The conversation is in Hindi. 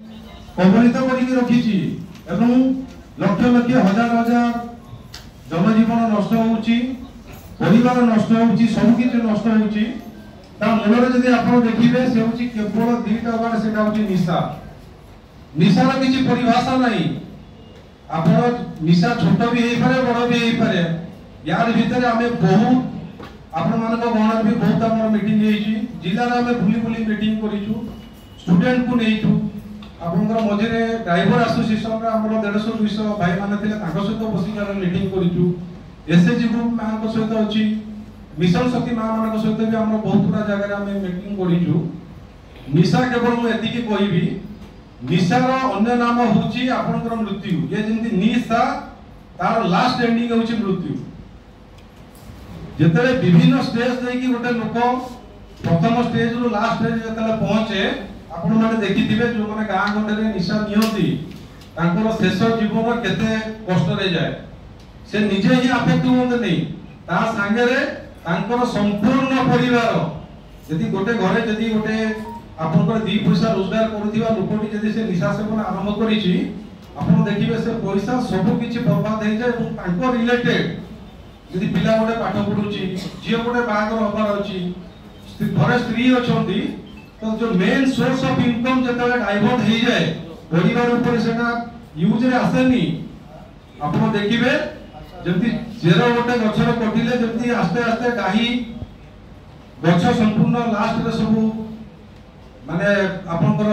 कबलित करके रखी एवं लक्ष लक्ष हजार हजार जनजीवन नष्ट होउची परिवार नष्ट होउची सब किछि नष्ट होउची ता मूल जदि आपण देखिबे से होउची केवल दुईटा वर्ड सेटा होउची निशा निशार किछि परिभाषा नाही आपण निशा छोट भी हेई पारे बड़ भी हेई पारे यार भीतर हमें बहुत आपण मानक गण भी बहुत हमर मीटिंग हेइची जिल्ला रे हमें बुली बुली मीटिंग करिछु स्टूडेंट को नेइछु आपनकर मझिरे ड्राइवर एसोसिएशन रे हमर 150 200 भाई माने थिले ताको सहित बसिकार मीटिंग करिछु एसएजी ग्रुप मान को सहित अछि मिशन शक्ति मान मान को सहित भी हमर बहुत पुरा जगह रे हमें मीटिंग करिछु निशा केवल मु एति की कहिबी निशार अन्य नाम होची आपनकर मृत्यु ये जेंति निशा तार लास्ट एंडिंग होची मृत्यु जेतले विभिन्न स्टेज दे कि गोटे लोक प्रथम स्टेज रो लास्ट स्टेज जेतले पहुंचे आपण माने देखिथिबे जो माने गां गंडरे निशा नियंती तांकर शेष जीवन केते कष्ट रे जाय से निजे ही अफेक्ट होंद नै ता संगे रे तांकर संपूर्ण परिवार यदि गोटे घरे यदि गोटे आपनकर 2 पैसा रोजगार करूथिबा लोकटी यदि से निशा सेवन आरंभ करिछि आपण देखिबे से पैसा सब किछि बर्बाद हे जाय और तांको रिलेटेड यदि पिला गोटे पाठ पढुछि जियो गोटे बागर होबार अछि घरे स्त्री अछंती तो जो मेन सोर्स ऑफ इनकम जतले डाइवर्ट हे जाय परिवार ऊपर सेटा यूज रे आसेनी आपण देखिबे जंती जेरो गोटे गछर कटिले जंती आस्ते आस्ते गाही गछ संपूर्ण लास्ट रे सब माने आपनकर